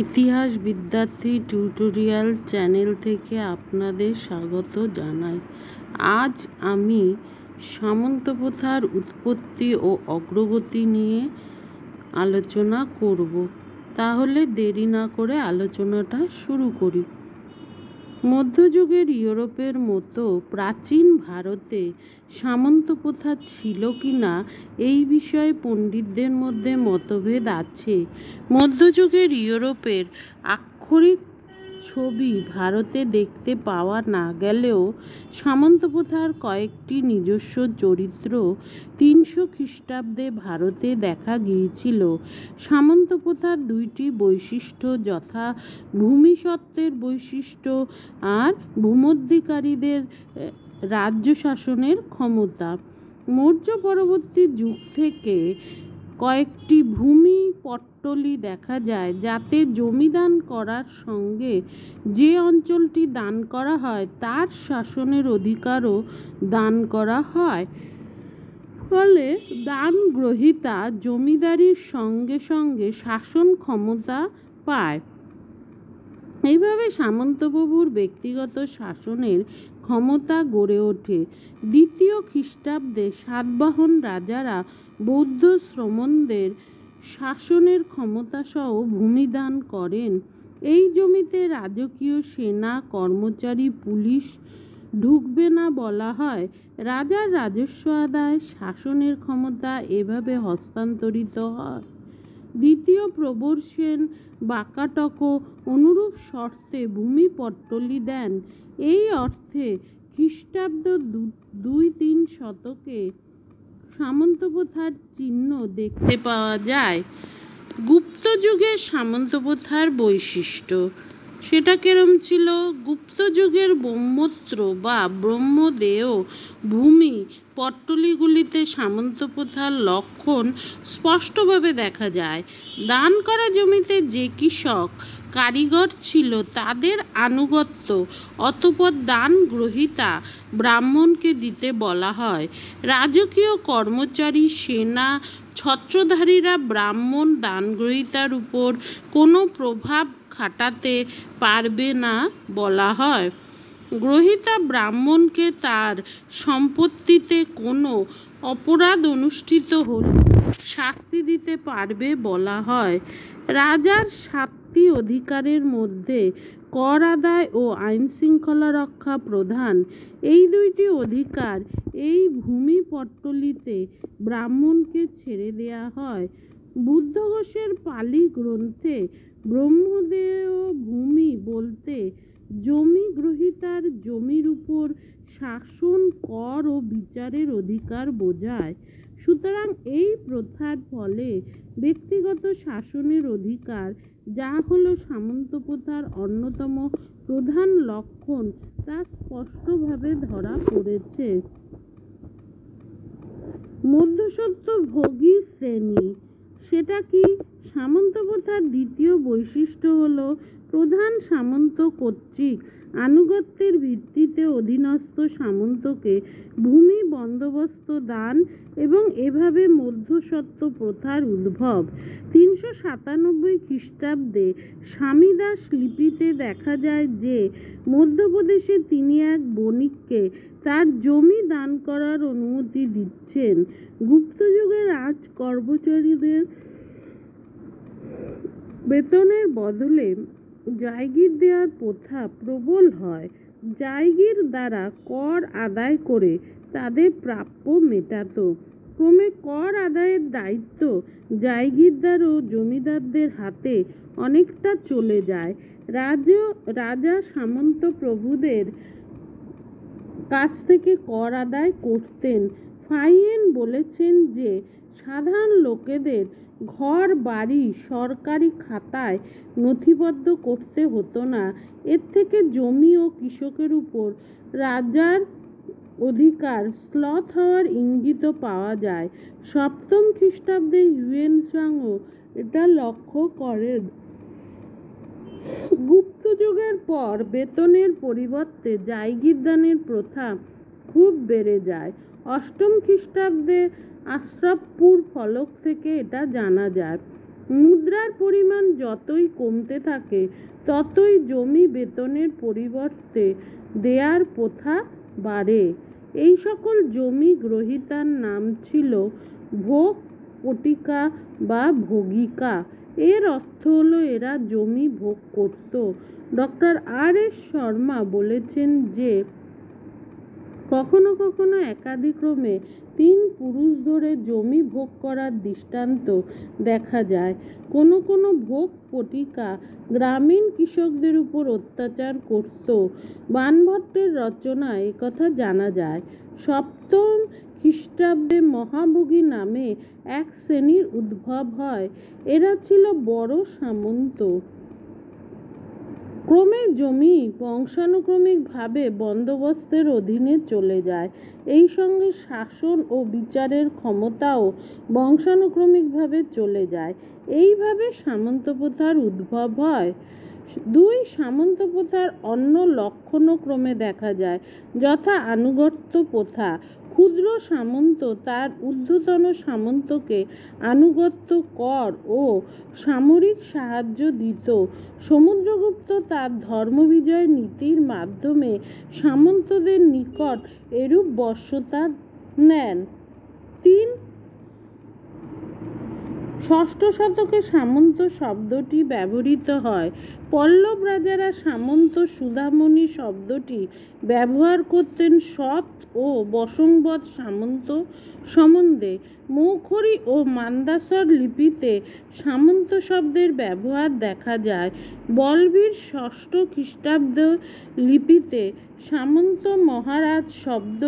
ইতিহাস বিদ্যার্থী tutorial channel থেকে আপনাদের স্বাগত জানাই। আজ আমি সামন্ত প্রথার উৎপত্তি ও অগ্রগতি নিয়ে আলোচনা করব। তাহলে দেরি না করে আলোচনাটা শুরু করি। মধ্যযুগের ইউরোপের মতো প্রাচীন ভারতে সামন্ত প্রথা ছিল কি না এই বিষয়ে পণ্ডিতদের মধ্যে মতভেদ আছে। মধ্যযুগের ইউরোপের আক্ষরিক ছবি ভারতে দেখতে পাওয়া না গেলেও সামন্ত প্রথার কয়েকটি নিজস্ব চরিত্র 300 খ্রিস্টাব্দে ভারতে দেখা গিয়েছিল। সামন্ত প্রথার দুইটি বৈশিষ্ট্য যথা ভূমিসত্ত্বের বৈশিষ্ট্য আর ভূমধ্যিকারীদের রাজ্য শাসনের ক্ষমতা। মৌর্য পরবর্তী যুগ থেকে কয়েকটি ভূমি পট্টলি দেখা যায় যাতে জমি দান করার সঙ্গে যে অঞ্চলটি দান করা হয় তার শাসনের অধিকারও দান করা হয়। ফলে দান গ্রহীতা জমিদারির সঙ্গে সঙ্গে শাসন ক্ষমতা পায়। এইভাবে সামন্তপ্রভুর ব্যক্তিগত শাসনের ক্ষমতা গড়ে ওঠে। দ্বিতীয় খ্রিস্টাব্দে সাতবাহন রাজারা বৌদ্ধ শ্রমণদের শাসনের ক্ষমতাসহ ভূমি দান করেন। এই জমিতে রাজকীয় সেনা কর্মচারী পুলিশ ঢুকবে না বলা হয়। রাজার রাজস্ব আদায় শাসনের ক্ষমতা এভাবে হস্তান্তরিত হয়। দ্বিতীয় প্রবর সেন বাকাটক অনুরূপ শর্তে ভূমি পট্টলি দেন। এই অর্থে খ্রিস্টাব্দ 2-3 শতকে সামন্ত প্রথার চিহ্ন দেখতে পাওয়া যায়। গুপ্ত যুগের সামন্ত প্রথার বৈশিষ্ট্য সেটা কেরম ছিল? গুপ্ত যুগের ব্রহ্মোত্র বা ব্রহ্মদেয় ভূমি পট্টলিগুলিতে সামন্ত প্রথার লক্ষণ স্পষ্টভাবে দেখা যায়। দান করা জমিতে যে কৃষক কারিগর ছিল তাদের আনুগত্য অতঃপর দান গ্রহীতা ব্রাহ্মণকে দিতে বলা হয়। রাজকীয় কর্মচারী সেনা ছত্রধারীরা ব্রাহ্মণ দানগ্রহীতার উপর কোনো প্রভাব খাটাতে পারবে না বলা হয়। গ্রহীতা ব্রাহ্মণকে তার সম্পত্তিতে কোনো অপরাধ অনুষ্ঠিত হলে শাস্তি দিতে পারবে বলা হয়। রাজার 7টি অধিকারের মধ্যে কর আদায় ও আইনশৃঙ্খলা রক্ষা প্রধান। এই দুইটি অধিকার এই ভূমি পট্টলিতে ব্রাহ্মণকে ছেড়ে দেয়া হয়। বুদ্ধ ঘোষের পালি গ্রন্থে ব্রহ্মদেয় ভূমি বলতে জমি গ্রহীতার জমির উপর শাসন কর ও বিচারের অধিকার বোঝায়। সুতরাং এই প্রথার ফলে ব্যক্তিগত শাসনের অধিকার, যা হলো সামন্ত প্রথার অন্যতম প্রধান লক্ষণ, তা স্পষ্টভাবে ধরা পড়েছে। মধ্যস্বত্ব ভোগী শ্রেণী সেটা কি? সামন্ত প্রথার দ্বিতীয় বৈশিষ্ট্য হলো প্রধান সামন্ত কর্তৃক আনুগত্যের ভিত্তিতে অধীনস্থ সামন্তকে ভূমি বন্দোবস্ত দান এবং এভাবে মধ্যস্বত্ব প্রথার উদ্ভব। 397 খ্রিস্টাব্দে স্বামীদাস লিপিতে দেখা যায় যে মধ্যপ্রদেশে তিনি এক বণিককে তার জমি দান করার অনুমতি দিচ্ছেন। গুপ্ত যুগে রাজ কর্মচারীদের বেতনের বদলে জায়গির দেওয়ার প্রথা প্রবল হয়। জায়গির দ্বারা কর আদায় করে তাদের প্রাপ্য মেটাত। ক্রমে কর আদায়ের দায়িত্ব জায়গিরদার ও জমিদারদের হাতে অনেকটা চলে যায়। রাজা সামন্ত প্রভুদের কাছ থেকে কর আদায় করতেন। ফাহিয়েন বলেছেন যে সাধারণ লোকেদের ঘর বাড়ি সরকারি খাতায় নথিবদ্ধ করতে হতো না। এর থেকে জমি ও কৃষকের উপর রাজার অধিকার শ্লথ হওয়ার ইঙ্গিত পাওয়া যায়। 7ম খ্রিস্টাব্দে হিউয়েনসাংও এটা লক্ষ্য করেন। গুপ্ত যুগের পর বেতনের পরিবর্তে জায়গির দানের প্রথা খুব বেড়ে যায়। 8ম খ্রিস্টাব্দে আশরাফপুর ফলক থেকে এটা জানা যায়। মুদ্রার পরিমাণ যতই কমতে থাকে ততই জমি বেতনের পরিবর্তে দেয়ার প্রথা বাড়ে। এই সকল জমি গ্রহীতার নাম ছিল ভোগ পটিকা বা ভোগিকা। এর অর্থ হলো এরা জমি ভোগ করত। ডক্টর আর.এস. শর্মা বলেছেন যে কখনো কখনো একাদিক্রমে 3 পুরুষ ধরে জমি ভোগ করার দৃষ্টান্ত দেখা যায়। কোনো কোনো ভোগ পটিকা গ্রামীণ কৃষকদের উপর অত্যাচার করত। বাণভট্টের রচনায় একথা জানা যায়। 7ম খ্রিস্টাব্দে মহাভোগী নামে এক শ্রেণীর উদ্ভব হয়। এরা ছিল বড় সামন্ত। ক্রমে জমি বংশানুক্রমিকভাবে বন্দোবস্তের অধীনে চলে যায়। এই সঙ্গে শাসন ও বিচারের ক্ষমতাও বংশানুক্রমিকভাবে চলে যায়। এইভাবে সামন্ত প্রথার উদ্ভব হয়। 2 সামন্ত প্রথার অন্য লক্ষণও ক্রমে দেখা যায়, যথা আনুগত্য প্রথা। ক্ষুদ্র সামন্ত তার ঊর্ধ্বতন সামন্তকে আনুগত্য কর ও সামরিক সাহায্য দিত। সমুদ্রগুপ্ত তার ধর্মবিজয় নীতির মাধ্যমে সামন্তদের নিকট এরূপ বশ্যতা নেন। 3 ষষ্ঠ শতকে সামন্ত শব্দটি ব্যবহৃত হয়। পল্লব রাজারা সামন্ত সুধামণি শব্দটি ব্যবহার করতেন সৎ ও বশংবদ সামন্ত সম্বন্ধে। মৌখরী ও মান্দাসর লিপিতে সামন্ত শব্দের ব্যবহার দেখা যায়। বলবীর 6ষ্ঠ খ্রিস্টাব্দ লিপিতে সামন্ত মহারাজ শব্দ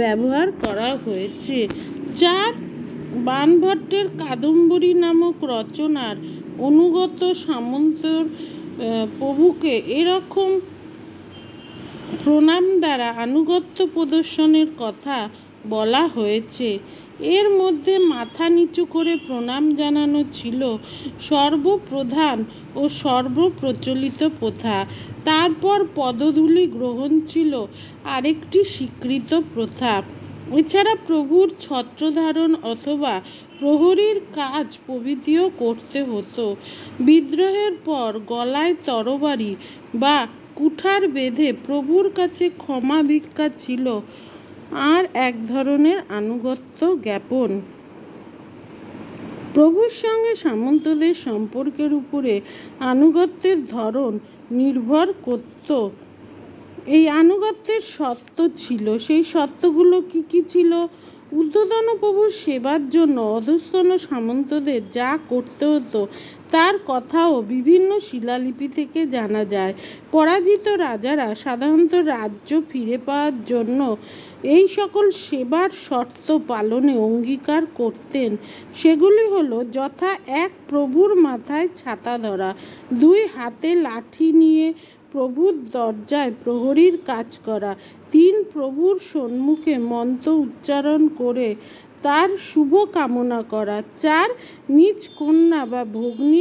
ব্যবহার করা হয়েছে। 4 বাণভট্টের কাদম্বরী নামক রচনার অনুগত সামন্তর প্রভুকে এরকম প্রণাম দ্বারা আনুগত্য প্রদর্শনের কথা বলা হয়েছে। এর মধ্যে মাথা নিচু করে প্রণাম জানানো ছিল সর্বপ্রধান ও সর্বপ্রচলিত প্রথা। তারপর পদধূলি গ্রহণ ছিল আরেকটি স্বীকৃত প্রথা। এছাড়া প্রভুর ছত্রধারণ অথবা প্রহরীর কাজ প্রভৃতিও করতে হতো। বিদ্রোহের পর গলায় তরবারি বা কুঠার বেঁধে প্রভুর কাছে ক্ষমা ভিক্ষা ছিল আর এক ধরনের আনুগত্য জ্ঞাপন। প্রভুর সঙ্গে সামন্তদের সম্পর্কের উপরে আনুগত্যের ধরন নির্ভর করত। এই আনুগত্যের শর্ত ছিল। সেই শর্তগুলো কি ছিল? ঊর্ধ্বতন প্রভুর সেবার জন্য অধস্তন সামন্তদের যা করতে হতো তার কথাও বিভিন্ন শিলালিপি থেকে জানা যায়। পরাজিত রাজারা সাধারণত রাজ্য ফিরে পাওয়ার জন্য এই সকল সেবার শর্ত পালনে অঙ্গীকার করতেন। সেগুলি হলো যথা: 1 প্রভুর মাথায় ছাতা ধরা, 2 হাতে লাঠি নিয়ে প্রভুর দরজায় প্রহরীর কাজ করা, 3 প্রভুর সম্মুখে মন্ত্র উচ্চারণ করে তার শুভ কামনা করা, 4 নিজ কন্যা বা ভগ্নী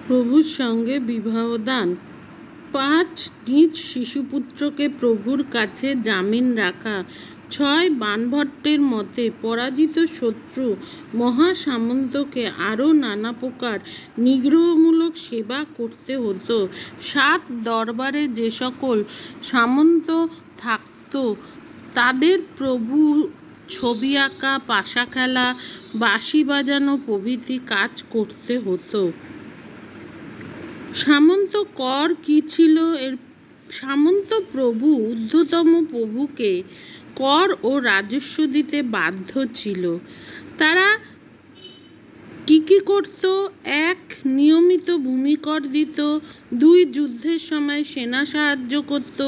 প্রভুর সঙ্গে বিবাহদান, 5 নিজ শিশুপুত্রকে প্রভুর কাছে জামিন রাখা, 6 বাণভট্টের মতে পরাজিত শত্রু মহাসামন্তকে আরও নানা প্রকার নিগ্রহমূলক সেবা করতে হতো, 7 দরবারে যে সকল সামন্ত থাকত তাদের প্রভু ছবি আঁকা, পাশা খেলা, বাঁশি বাজানো প্রভৃতি কাজ করতে হতো। সামন্ত কর কি ছিল? সামন্ত প্রভু ঊর্ধ্বতম প্রভুকে কর ও রাজস্ব দিতে বাধ্য ছিল। তারা কি করত? 1 নিয়মিত ভূমিকর দিত, 2 যুদ্ধের সময় সেনা সাহায্য করত,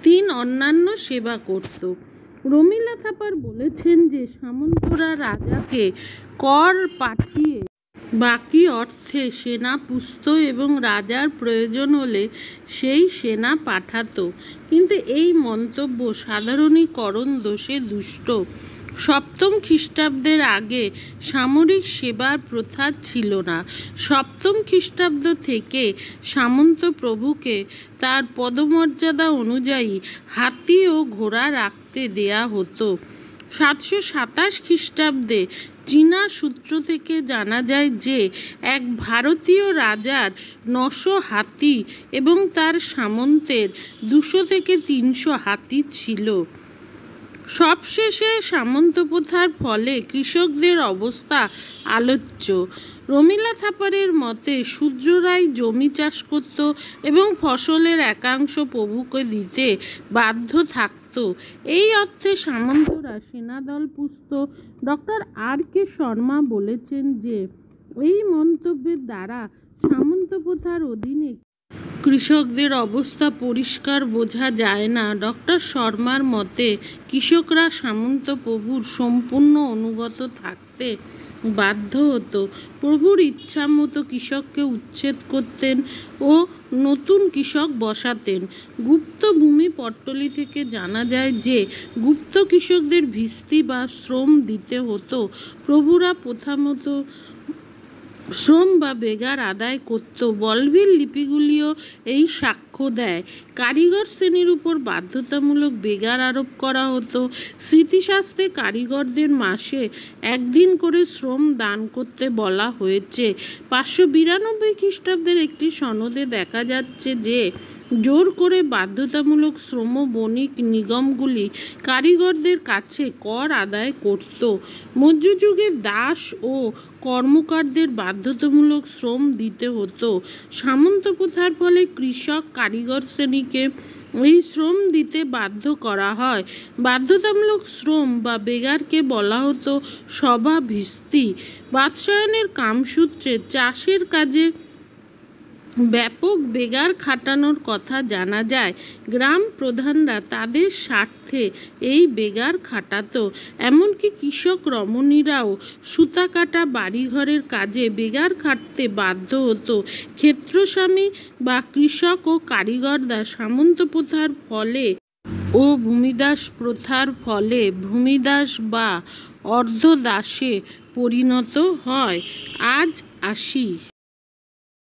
3 অন্যান্য সেবা করত। রমিলা থাপার বলেছেন যে সামন্তরা রাজাকে কর পাঠিয়ে বাকি অর্থে সেনা পুষত এবং রাজার প্রয়োজন হলে সেই সেনা পাঠাতো। কিন্তু এই মন্তব্য সাধারণীকরণ দোষে দুষ্ট। 7ম খ্রিস্টাব্দের আগে সামরিক সেবার প্রথা ছিল না। 7ম খ্রিস্টাব্দ থেকে সামন্ত প্রভুকে তার পদমর্যাদা অনুযায়ী হাতি ও ঘোড়া রাখতে দেয়া হতো। 727 খ্রিস্টাব্দে চীনা সূত্র থেকে জানা যায় যে এক ভারতীয় রাজার 900 হাতি এবং তার সামন্তের 200 থেকে 300 হাতি ছিল। সবশেষে সামন্ত প্রথার ফলে কৃষকদের অবস্থা আলোচ্য। রমিলা থাপারের মতে শূদ্ররাই জমি চাষ করত এবং ফসলের একাংশ প্রভুকে দিতে বাধ্য থাকত। এই অর্থে সামন্তরা সেনাদল পুষত। Doctor R.K. শর্মা বলেছেন যে এই মন্তব্যের দ্বারা সামন্ত প্রথার অধীনে কৃষকদের অবস্থা পরিষ্কার বোঝা যায় না। ডক্টর শর্মার মতে কৃষকরা সামন্ত প্রভুর সম্পূর্ণ অনুগত থাকতে বাধ্য হতো। প্রভুর ইচ্ছা মতো কৃষককে উচ্ছেদ করতেন ও নতুন কৃষক বসাতেন। গুপ্ত ভূমি পট্টলি থেকে জানা যায় যে গুপ্ত কৃষকদের ভিস্তি বা শ্রম দিতে হতো। প্রভুরা প্রথামত শ্রম বা বেগার আদায় করত। বলবিল লিপিগুলিও এই সাক্ষ্য দেয়। কারিগর শ্রেণীর উপর বাধ্যতামূলক বেগার আরোপ করা হতো। স্মৃতিশাস্ত্রে কারিগরদের মাসে 1 দিন করে শ্রম দান করতে বলা হয়েছে। 592 খ্রিস্টাব্দের একটি সনদে দেখা যাচ্ছে যে জোর করে বাধ্যতামূলক শ্রম বণিক নিগমগুলি কারিগরদের কাছে কর আদায় করত। মধ্যযুগে দাস ও কর্মকারদের বাধ্যতামূলক শ্রম দিতে হতো। সামন্ত প্রথার ফলে কৃষক কারিগর শ্রেণীকে এই শ্রম দিতে বাধ্য করা হয়। বাধ্যতামূলক শ্রম বা বেগারকে বলা হতো সভা ভিস্তি। বাৎসায়নের কামসূত্রে চাষের কাজে ব্যাপক বেগার খাটানোর কথা জানা যায়। গ্রাম প্রধানরা তাদের স্বার্থে এই বেগার খাটাতো। এমনকি কৃষক রমণীরাও সুতা কাটা বাড়িঘরের কাজে বেগার খাটতে বাধ্য হতো। ক্ষেত্রস্বামী বা কৃষক ও কারিগররা সামন্ত প্রথার ফলে ও ভূমিদাস প্রথার ফলে ভূমিদাস বা অর্ধদাসে পরিণত হয়। আজ আসি।